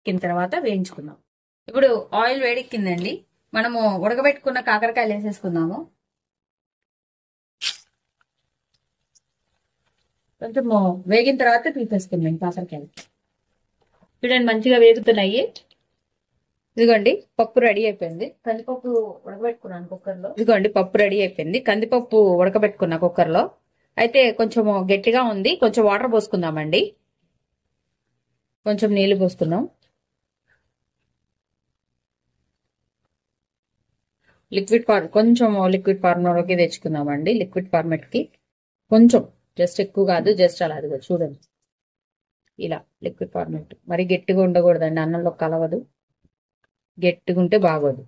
ఎక్కిన తర్వాత వేయించుకుందాం. ఇప్పుడు ఆయిల్ వేడెక్కిందండి. మనము ఉడకబెట్టుకున్న కాకరకాయలు వేసేసుకుందాము. కొంచెము వేగిన తర్వాత తీసేసుకుందాం కాకరకాయలు. చూడండి మంచిగా వేగుతున్నాయి. ఇదిగోండి పప్పు రెడీ అయిపోయింది. కందిపప్పు ఉడకబెట్టుకున్నాను కుక్కర్లో. ఇదిగోండి పప్పు రెడీ అయిపోయింది. కందిపప్పు ఉడకబెట్టుకున్నా కుక్కర్లో. అయితే కొంచెం గట్టిగా ఉంది. కొంచెం వాటర్ పోసుకుందామండి. కొంచెం నీళ్లు పోసుకుందాం. కొంచెం లిక్విడ్ ఫార్మర్లోకి తెచ్చుకుందామండి. లిక్విడ్ ఫార్మేట్ కి కొంచెం జస్ట్ ఎక్కువ కాదు, జస్ట్ అలా అది చూడండి. ఇలా లిక్విడ్ ఫార్మేట్ మరి గట్టిగా ఉండకూడదండి, అన్నంలో కలవదు. గట్టిగా ఉంటే బాగోదు.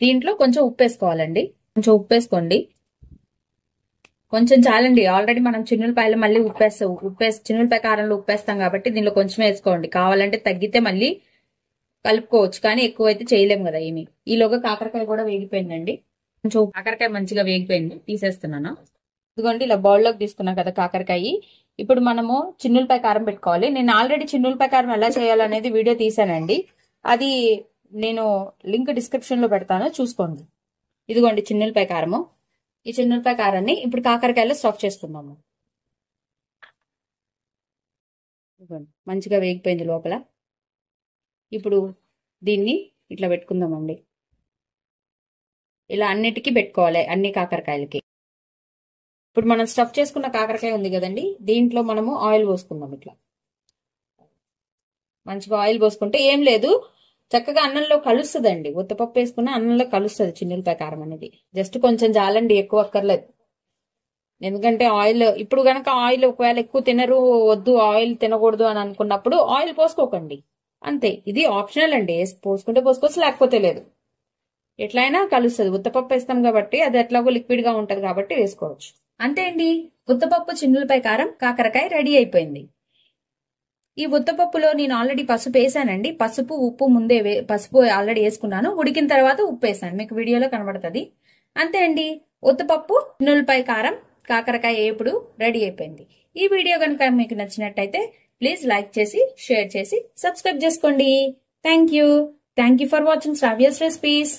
దీంట్లో కొంచెం ఉప్పు వేసుకోవాలండి. కొంచెం ఉప్పు వేసుకోండి. కొంచెం చాలండి. ఆల్రెడీ మనం చిన్నులపాయలు మళ్ళీ చిన్నులపాయ కారంలో ఉప్పేస్తాం కాబట్టి దీనిలో కొంచెం వేసుకోండి. కావాలంటే తగ్గితే మళ్ళీ కలుపుకోవచ్చు, కానీ ఎక్కువ అయితే చేయలేము కదా ఏమి. ఈలోగా కాకరకాయ కూడా వేగిపోయిందండి. కొంచెం కాకరకాయ మంచిగా వేగిపోయింది, తీసేస్తున్నాను. ఇదిగోండి ఇలా బౌల్లోకి తీసుకున్నాం కదా కాకరకాయ. ఇప్పుడు మనము చిన్నులపాయ కారం పెట్టుకోవాలి. నేను ఆల్రెడీ చిన్నులపాయ కారం ఎలా చేయాలనేది వీడియో తీసానండి. అది నేను లింక్ డిస్క్రిప్షన్ లో పెడతాను, చూసుకోండి. ఇదిగోండి చిన్నులపాయ కారము. ఈ చిన్నులపాయ కారాన్ని ఇప్పుడు కాకరకాయలో స్టఫ్ చేసుకుందాము. మంచిగా వేగిపోయింది లోపల. ఇప్పుడు దీన్ని ఇట్లా పెట్టుకుందామండి. ఇలా అన్నిటికీ పెట్టుకోవాలి, అన్ని కాకరకాయలకి. ఇప్పుడు మనం స్టఫ్ చేసుకున్న కాకరకాయ ఉంది కదండి, దీంట్లో మనము ఆయిల్ పోసుకుందాం. ఇట్లా మంచిగా ఆయిల్ పోసుకుంటే ఏం లేదు, చక్కగా అన్నంలో కలుస్తుందండి. ఉత్తపప్పు వేసుకున్న అన్నంలో కలుస్తుంది చిన్నులపాయ కారం అనేది. జస్ట్ కొంచెం చాలండి, ఎక్కువ అక్కర్లేదు. ఎందుకంటే ఆయిల్ ఇప్పుడు గనక ఆయిల్ ఒకవేళ ఎక్కువ తినరు, వద్దు ఆయిల్ తినకూడదు అని అనుకున్నప్పుడు ఆయిల్ పోసుకోకండి, అంతే. ఇది ఆప్షనల్ అండి, పోసుకుంటే పోసుకోవచ్చు, లేకపోతే లేదు. ఎట్లయినా కలుస్తుంది. ఉత్తపప్పు వేస్తాం కాబట్టి అది ఎట్లాగో లిక్విడ్ గా ఉంటది కాబట్టి వేసుకోవచ్చు, అంతే అండి. ఉత్తపప్పు చిన్నులపాయ కారం కాకరకాయ రెడీ అయిపోయింది. ఈ ఉత్తపప్పులో నేను ఆల్రెడీ పసుపు వేసానండి. పసుపు ఉప్పు పసుపు ఆల్రెడీ వేసుకున్నాను. ఉడికిన తర్వాత ఉప్పు వేసాను, మీకు వీడియోలో కనబడుతుంది. అంతే అండి, ఉత్తపప్పు చిన్నులపాయ కారం కాకరకాయ వేపుడు రెడీ అయిపోయింది. ఈ వీడియో కనుక మీకు నచ్చినట్టయితే ప్లీజ్ లైక్ చేసి, షేర్ చేసి, సబ్స్క్రైబ్ చేసుకోండి. Thank you for watching Sravya's recipes.